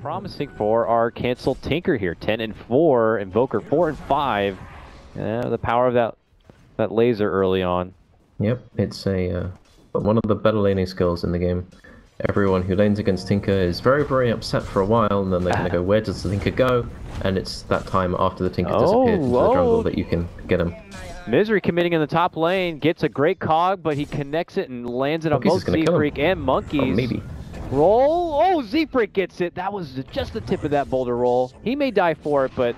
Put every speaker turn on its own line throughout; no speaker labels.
promising for our Cancel Tinker here. 10 and 4, Invoker 4 and 5. The power of that laser early on.
Yep, it's one of the better laning skills in the game. Everyone who lanes against Tinker is very, very upset for a while, and then they're going to go, where does the Tinker go? And it's that time after the Tinker disappeared into the jungle that you can get him.
Misery committing in the top lane, gets a great cog, but he connects it and lands it on both Z-Freak and Monkeys.
Oh, maybe.
Roll, oh, Z-Freak gets it. That was just the tip of that boulder roll. He may die for it, but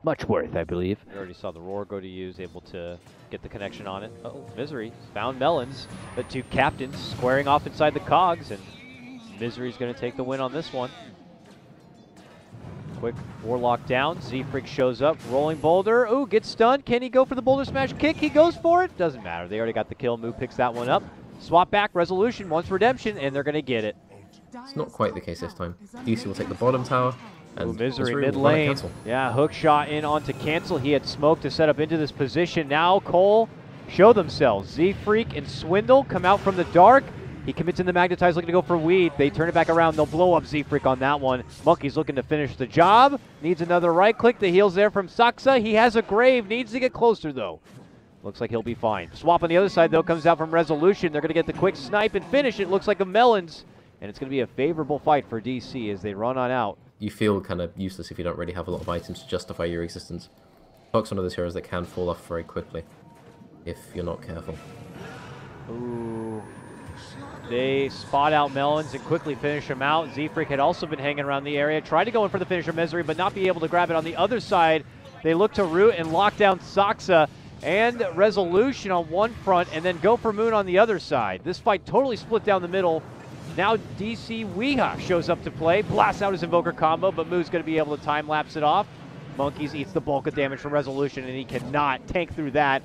much worth, I believe. We already saw the roar go to use, able to get the connection on it. Oh, Misery found Melons. The two captains squaring off inside the cogs, and Misery's going to take the win on this one. Quick Warlock down. Z-Freak shows up. Rolling boulder. Ooh, gets stunned. Can he go for the boulder smash kick? He goes for it. Doesn't matter. They already got the kill. Moo picks that one up. Swap back. Resolution wants redemption, and they're going to get it.
It's not quite the case this time. DC will take the bottom tower. And
Ooh, Misery mid lane. Yeah, hook shot in onto Cancel. He had smoke to set up into this position. Now Cole show themselves. Z-Freak and Swindle come out from the dark. He commits in the Magnetize, looking to go for Weed. They turn it back around. They'll blow up Z-Freak on that one. Monkey's looking to finish the job. Needs another right click. The heals there from Saksa. He has a grave. Needs to get closer, though. Looks like he'll be fine. Swap on the other side, though, comes out from Resolution. They're going to get the quick snipe and finish. It looks like a Melons. And it's going to be a favorable fight for DC as they run on out.
You feel kind of useless if you don't really have a lot of items to justify your existence. Fox one of those heroes that can fall off very quickly if you're not careful.
Ooh. They spot out Melons and quickly finish him out. Z-Freak had also been hanging around the area. Tried to go in for the finisher Misery, but not be able to grab it on the other side. They look to root and lock down Saksa and Resolution on one front and then go for Moon on the other side. This fight totally split down the middle. Now DC Weeha shows up to play, blasts out his Invoker combo, but Moo's going to be able to time-lapse it off. Monkeys eats the bulk of damage from Resolution, and he cannot tank through that.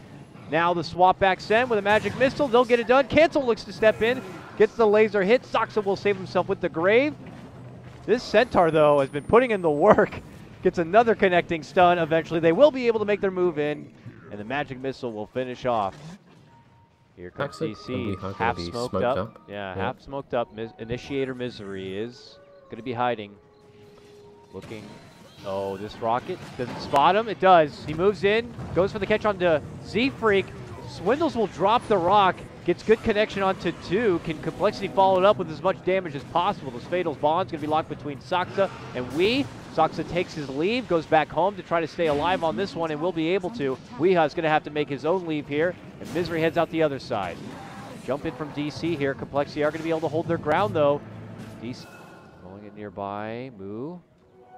Now the swap back send with a magic missile. They'll get it done. Cancel looks to step in, gets the laser hit. Saksa will save himself with the grave. This Centaur, though, has been putting in the work. Gets another connecting stun. Eventually, they will be able to make their move in, and the magic missile will finish off. Here comes DC, half smoked up. Yeah, half smoked up. Initiator Misery is going to be hiding. Looking. Oh, this rocket doesn't spot him. It does. He moves in, goes for the catch onto Z-Freak. Swindles will drop the rock. Gets good connection onto 2. Can Complexity follow it up with as much damage as possible? This Fatal's bond's going to be locked between Saksa and Wee. Saksa takes his leave, goes back home to try to stay alive on this one, and will be able to. Weeha's going to have to make his own leave here, and Misery heads out the other side. Jump in from DC here. Complexity are going to be able to hold their ground, though. DC going in nearby. Moo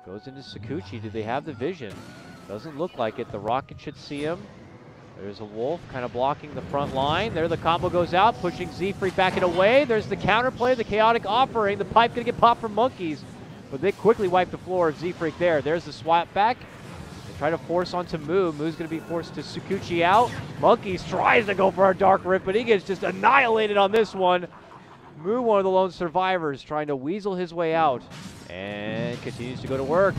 goes into Sakuchi. Do they have the vision? Doesn't look like it. The rocket should see him. There's a Wolf kind of blocking the front line. There the combo goes out, pushing Z-Freak back and away. There's the counterplay, the chaotic offering. The pipe going to get popped from Monkeys, but they quickly wipe the floor of Z-Freak there. There's the swap back. They try to force onto Moo. Moo's going to be forced to Sakuchi out. Monkeys tries to go for a Dark Rift, but he gets just annihilated on this one. Moo, one of the lone survivors, trying to weasel his way out and continues to go to work.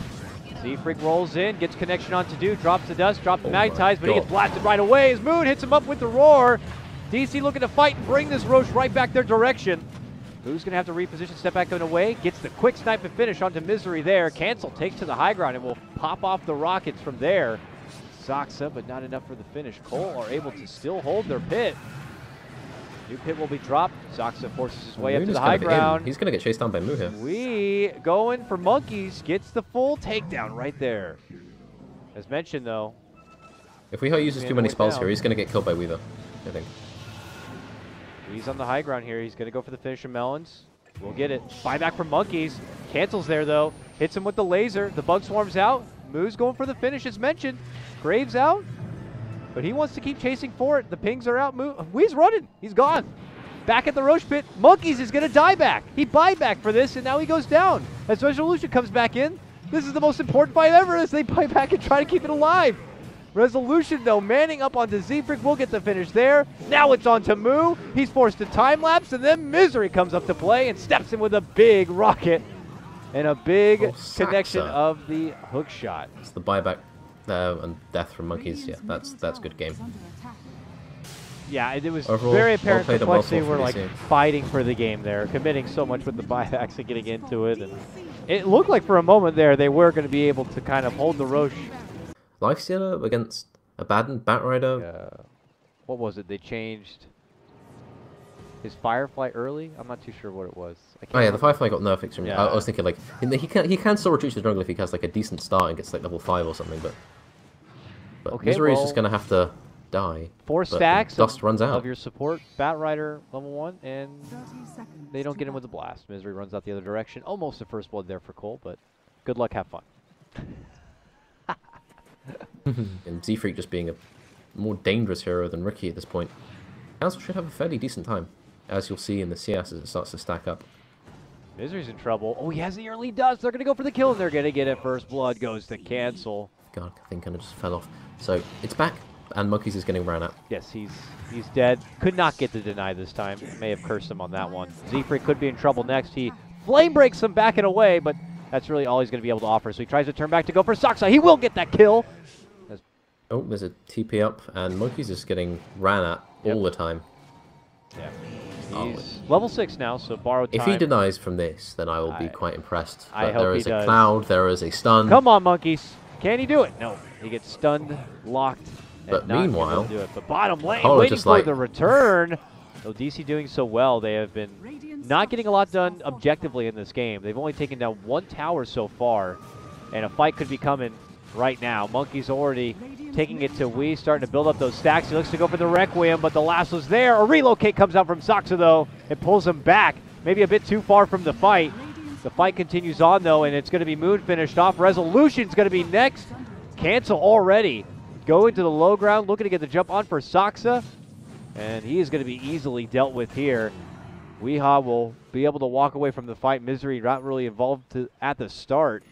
Z-Freak rolls in, gets connection onto Dude, drops the dust, drops the Magnetize, but he gets blasted right away as Moon hits him up with the roar. DC looking to fight and bring this Roche right back their direction. Who's going to have to reposition, step back and away, gets the quick snipe and finish onto Misery there. Cancel takes to the high ground and will pop off the rockets from there. Saksa, but not enough for the finish. Cole are able to still hold their pit. New pit will be dropped. Saksa forces his way up to the high ground.
He's going to get chased down by Moo here.
We going for Monkeys. Gets the full takedown right there. As mentioned, though.
If Weeha uses too many spells here, he's going to get killed by Weether, I think.
He's on the high ground here. He's going to go for the finisher Melons. We'll get it. Buyback from Monkeys. Cancels there, though. Hits him with the laser. The bug swarms out. Moo's going for the finish, as mentioned. Graves out. But he wants to keep chasing for it. The pings are out. Wee's running. He's gone. Back at the Roche pit. Monkeys is going to die back. He buy back for this, and now he goes down. As Resolution comes back in, this is the most important fight ever as they buy back and try to keep it alive. Resolution, though, manning up onto Z-Freak. We'll get the finish there. Now it's on to Moo. He's forced to time-lapse, and then Misery comes up to play and steps in with a big rocket and a big connection of the hook shot.
It's the buyback. And death from Monkeys, yeah, that's good game.
Yeah, it was
Overall,
very apparent
well
the
played and
Flexi
well
were
fought for
like
DC.
fighting for the game there, committing so much with the buybacks and getting into it. And it looked like for a moment there they were going to be able to kind of hold the Roche.
Lifestealer against Abaddon, Batrider.
What was it? They changed his Firefly early? I'm not too sure what it was. I can't
Oh yeah, the
remember.
Firefly got nerfed from.
Yeah.
I was thinking like he can still retreat to the jungle if he has like a decent start and gets like level 5 or something, but
Okay,
Misery is
well,
just gonna have to die.
4
but
stacks
dust runs out.
of your support, Batrider level 1, and they don't get him with the blast. Misery runs out the other direction. Almost the first blood there for Cole, but good luck, have fun.
And Z-Freak just being a more dangerous hero than Ricky at this point. Council should have a fairly decent time, as you'll see in the CS as it starts to stack up.
Misery's in trouble. Oh, he has the early dust. They're going to go for the kill, and they're going to get it. First blood goes to Cancel.
God, I think kind of just fell off. So it's back, and Monkeys is getting ran at.
Yes, he's dead. Could not get the deny this time. May have cursed him on that one. Z-Freak could be in trouble next. He flame breaks him backing away, but that's really all he's going to be able to offer. So he tries to turn back to go for Soxa. He will get that kill.
Oh, there's a TP up, and Monkeys is getting ran at all the time.
Yeah.
Oh.
He's level 6 now, so borrowed time.
If he denies from this, then I will be quite impressed.
I
But
hope
there
he
is a
does.
cloud, there is a stun.
Come on, Monkeys. Can he do it? No. He gets stunned, locked, and
But
not
meanwhile,
able to do it. But bottom lane,
Polo
waiting
just
for
like-
the return. Though DC doing so well, they have been not getting a lot done objectively in this game. They've only taken down 1 tower so far, and a fight could be coming right now. Monkey's already taking it to Wii, starting to build up those stacks. He looks to go for the Requiem, but the lasso's there. A relocate comes out from Soxa, though. It pulls him back, maybe a bit too far from the fight. The fight continues on, though, and it's going to be Moon finished off. Resolution's going to be next. Cancel already. Going to the low ground, looking to get the jump on for Soxa, and he is going to be easily dealt with here. Weehaw will be able to walk away from the fight. Misery not really involved at the start.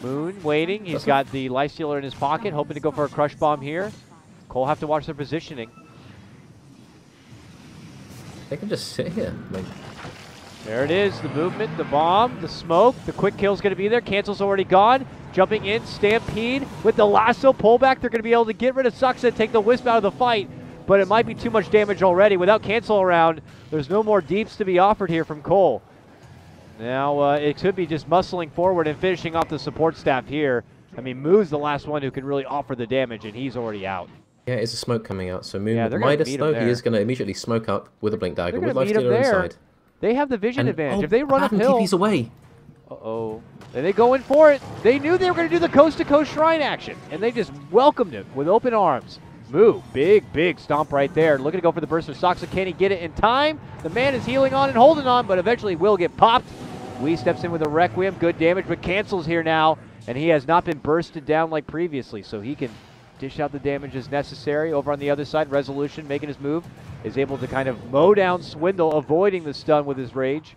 Moon waiting. He's got the Lifestealer in his pocket, hoping to go for a Crush Bomb here. Cole have to watch their positioning.
They can just sit here. Like,
There it is, the movement, the bomb, the smoke. The quick kill's going to be there. Cancel's already gone. Jumping in, Stampede with the lasso pullback. They're going to be able to get rid of Soxa and take the Wisp out of the fight, but it might be too much damage already. Without Cancel around, there's no more deeps to be offered here from Cole. Now, it could be just muscling forward and finishing off the support staff here. I mean, Moo's the last one who can really offer the damage, and he's already out.
yeah, it's a smoke coming out. So Moon
Yeah,
with
they're gonna
Midas,
meet him
though,
there.
he is going to immediately smoke up with a Blink Dagger
They're
with
going to meet him
Lifestealer
there.
inside.
They have the vision
And,
advantage.
oh,
If they run
Abaddon
uphill...
TP's away.
Uh-oh. And they go in for it. They knew they were going to do the coast-to-coast shrine action, and they just welcomed it with open arms. Moo, big stomp right there. Looking to go for the burst of Soxa. Can he get it in time? The man is healing on and holding on, but eventually will get popped. Wee steps in with a Requiem. Good damage, but Cancels here now, and he has not been bursted down like previously, so he can dish out the damage as necessary. Over on the other side, Resolution making his move, is able to kind of mow down Swindle, avoiding the stun with his rage.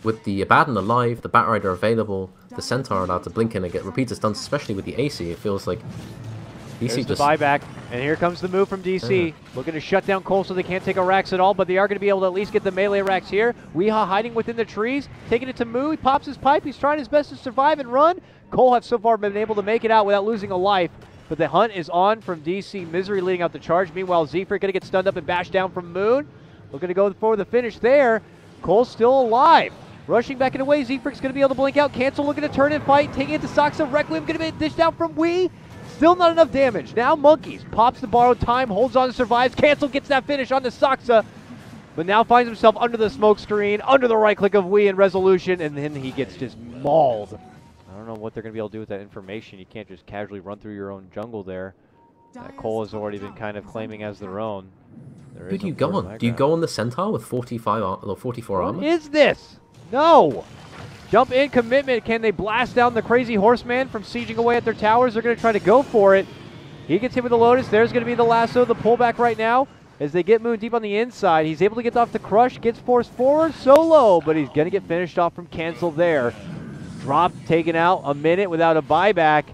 With the Abaddon alive, the Batrider available, the Centaur allowed to blink in and get repeated stuns, especially with the AC, it feels like DC
There's the
just...
buyback, and here comes the move from DC. Looking to shut down Cole so they can't take a Rax at all, but they are going to be able to at least get the melee Rax here. Weehaw hiding within the trees, taking it to Moo. He pops his pipe. He's trying his best to survive and run. Cole has so far been able to make it out without losing a life, but the hunt is on from DC. Misery leading out the charge. Meanwhile, Z-Freak going to get stunned up and bashed down from Moon. Looking to go for the finish there. Cole's still alive. Rushing back in away, Z-Freak's going to be able to blink out. Cancel looking to turn and fight, taking it to Soxa. Requiem going to be dished out from Wii. Still not enough damage. Now Monkeys pops the borrowed time, holds on and survives. Cancel gets that finish on the Soxa, but now finds himself under the smoke screen, under the right click of Wii and Resolution, and then he gets just mauled. I don't know what they're going to be able to do with that information. You can't just casually run through your own jungle there. That Cole has already been kind of claiming as their own.
Who do you go on? Do you go on the Centaur with 45 or 44 armor?
What is this? No! Jump in, commitment. Can they blast down the crazy horseman from sieging away at their towers? They're going to try to go for it. He gets hit with the Lotus. There's going to be the lasso, the pullback right now. As they get Moon deep on the inside, he's able to get off the crush, gets forced forward so low, but he's going to get finished off from Cancel there. Drop taken out, a minute without a buyback.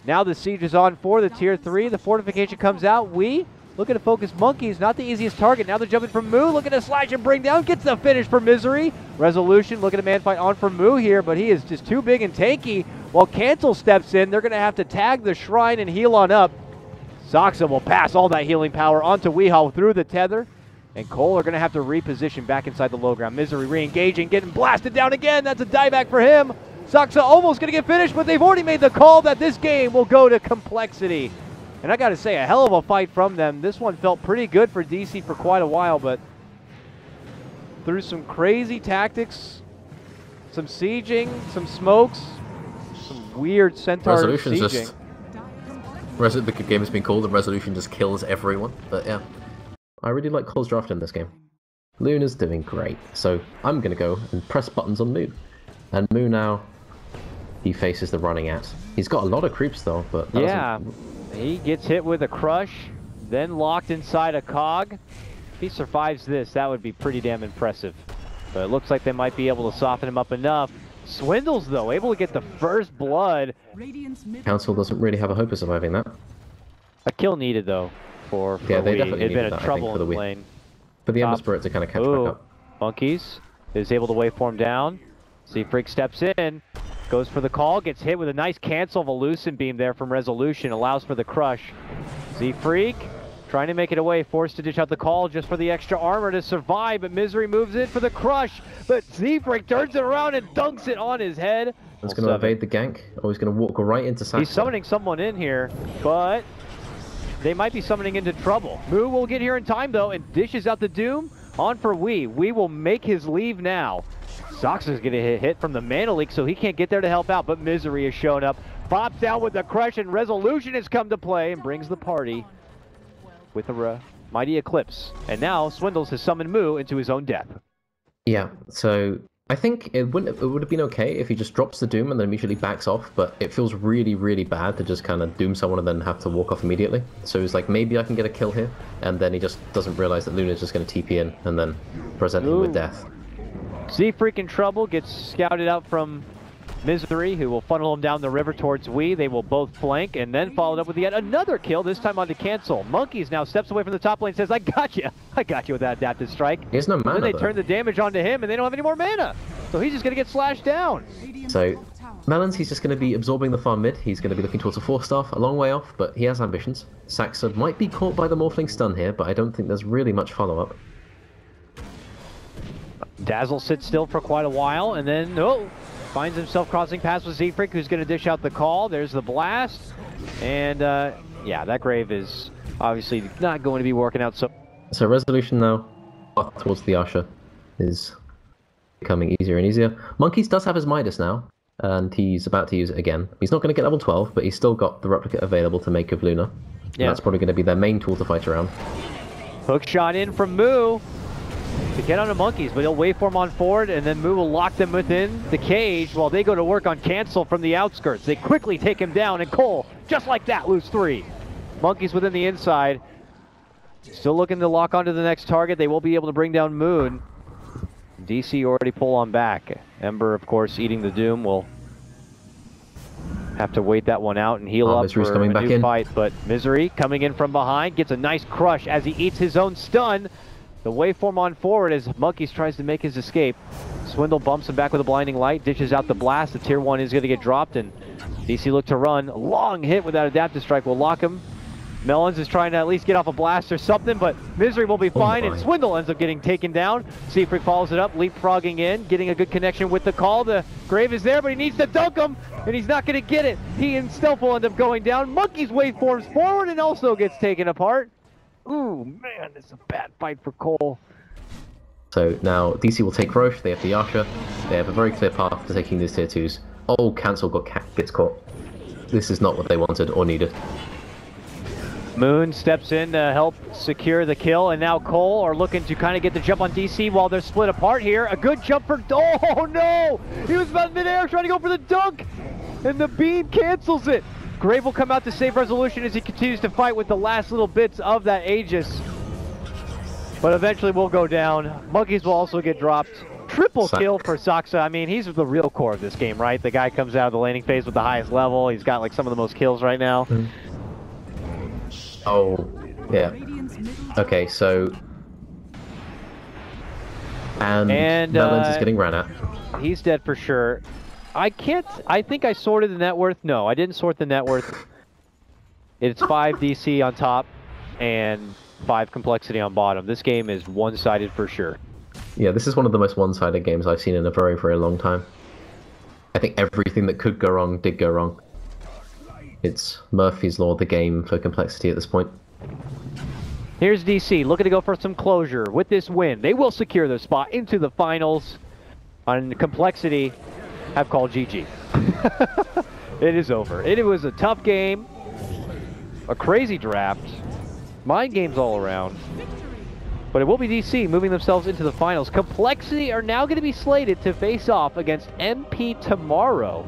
Now the siege is on for the tier 3. The fortification comes out. We looking to focus Monkeys, not the easiest target. Now they're jumping from Moo, looking to slash and bring down, gets the finish for Misery. Resolution looking to man fight on for Moo here, but he is just too big and tanky. While Cancel steps in, they're going to have to tag the shrine and heal on up. Soxa will pass all that healing power onto Weehawk through the tether. And Cole are going to have to reposition back inside the low ground. Misery re-engaging, getting blasted down again. That's a dieback for him. Soxa almost going to get finished, but they've already made the call that this game will go to complexity. And I got to say, a hell of a fight from them. This one felt pretty good for DC for quite a while, but through some crazy tactics, some sieging, some smokes, some weird Centaur sieging.
The game has been called and Resolution just kills everyone, but yeah. I really like Cole's draft in this game. Luna's doing great, so I'm going to go and press buttons on Moo. And Moo now, he faces the running at. He's got a lot of creeps though, but
yeah, he gets hit with a crush, then locked inside a cog. If he survives this, that would be pretty damn impressive. But it looks like they might be able to soften him up enough. Swindles, though, able to get the first blood.
Council doesn't really have a hope of surviving that.
A kill needed, though, for
yeah, they definitely
it'd been
needed
a
that,
trouble
for the
in the lane.
For the Ember Spirit to kind of catch back up.
Monkeys is able to waveform down. Z-Freak steps in, goes for the call, gets hit with a nice cancel of a Lucent Beam there from Resolution, allows for the crush. Z-Freak trying to make it away, forced to dish out the call just for the extra armor to survive, but Misery moves in for the crush, but Z-Freak turns it around and dunks it on his head.
He's going to evade the gank, or he's going to walk right into Saxon.
He's summoning someone in here, but they might be summoning into trouble. Moo will get here in time, though, and dishes out the Doom on for Wee. Wee will make his leave now. Sox is going to hit from the Mana Leak, so he can't get there to help out, but Misery has shown up. Pops out with the crush, and Resolution has come to play and brings the party with a mighty Eclipse. And now Swindles has summoned Moo into his own death.
Yeah, so I think it would have been okay if he just drops the Doom and then immediately backs off, but it feels really, really bad to just kind of Doom someone and then have to walk off immediately. So he's like, maybe I can get a kill here, and then he just doesn't realize that Luna's just going to TP in and then present him with death.
Z-Freak in trouble, gets scouted out from Misery, who will funnel him down the river towards Wee. They will both flank, and then followed up with yet another kill, this time on the cancel. Monkeys now steps away from the top lane, says, I got you with that adaptive strike.
He has no mana,
and then they turn the damage onto him, and they don't have any more mana. So he's just going to get slashed down.
So, Melons, he's just going to be absorbing the farm mid. He's going to be looking towards a 4-star, a long way off, but he has ambitions. Saxa might be caught by the Morphling stun here, but I don't think there's really much follow-up.
Dazzle sits still for quite a while, and then, finds himself crossing paths with Z-Freak, who's going to dish out the call. There's the blast, and yeah, that Grave is obviously not going to be working out. So
Resolution now towards the Usher is becoming easier and easier. Monkeys does have his Midas now, and he's about to use it again. He's not going to get level 12, but he's still got the replicate available to make of Luna. Yeah, that's probably going to be their main tool to fight around.
Hook shot in from Moo to get on the Monkeys, but he'll waveform on forward, and then Moo will lock them within the cage while they go to work on cancel from the outskirts. They quickly take him down, and Cole, just like that, lose 3. Monkeys within the inside, still looking to lock onto the next target. They will be able to bring down Moon. DC already pull on back. Ember, of course, eating the Doom, will have to wait that one out and heal up
Misery's
for
coming
a
back
new
in.
fight. But Misery coming in from behind, gets a nice crush as he eats his own stun. The waveform on forward as Monkeys tries to make his escape. Swindle bumps him back with a blinding light, dishes out the blast. The tier 1 is going to get dropped, and DC look to run. Long hit with that adaptive strike will lock him. Melons is trying to at least get off a blast or something, but Misery will be fine, and Swindle ends up getting taken down. Z-Freak follows it up, leapfrogging in, getting a good connection with the call. The Grave is there, but he needs to dunk him, and he's not going to get it. He and Stealth will end up going down. Monkeys waveforms forward and also gets taken apart. Ooh, man, this is a bad fight for Cole.
So now DC will take Roche, they have the Yasha, they have a very clear path to taking these tier 2s. Oh, Cancel gets caught. This is not what they wanted or needed.
Moon steps in to help secure the kill, and now Cole are looking to kind of get the jump on DC while they're split apart here. A good jump for... Oh, no! He was about midair trying to go for the dunk, and the beam cancels it. Grave will come out to save Resolution as he continues to fight with the last little bits of that Aegis. But eventually will go down. Monkeys will also get dropped. Triple kill for Soxa. I mean, he's the real core of this game, right? The guy comes out of the laning phase with the highest level. He's got like some of the most kills right now.
Oh, yeah. Okay, so... And Melons is getting ran at.
He's dead for sure. I think I sorted the net worth. No, I didn't sort the net worth. It's 5 DC on top and 5 complexity on bottom. This game is one-sided for sure.
Yeah, this is one of the most one-sided games I've seen in a very, very long time. I think everything that could go wrong did go wrong. It's Murphy's Law of the game for complexity at this point.
Here's DC looking to go for some closure. With this win, they will secure their spot into the finals. On complexity, have called GG. It is over. It was a tough game, a crazy draft, mind games all around. But it will be DC moving themselves into the finals. Complexity are now going to be slated to face off against MP tomorrow.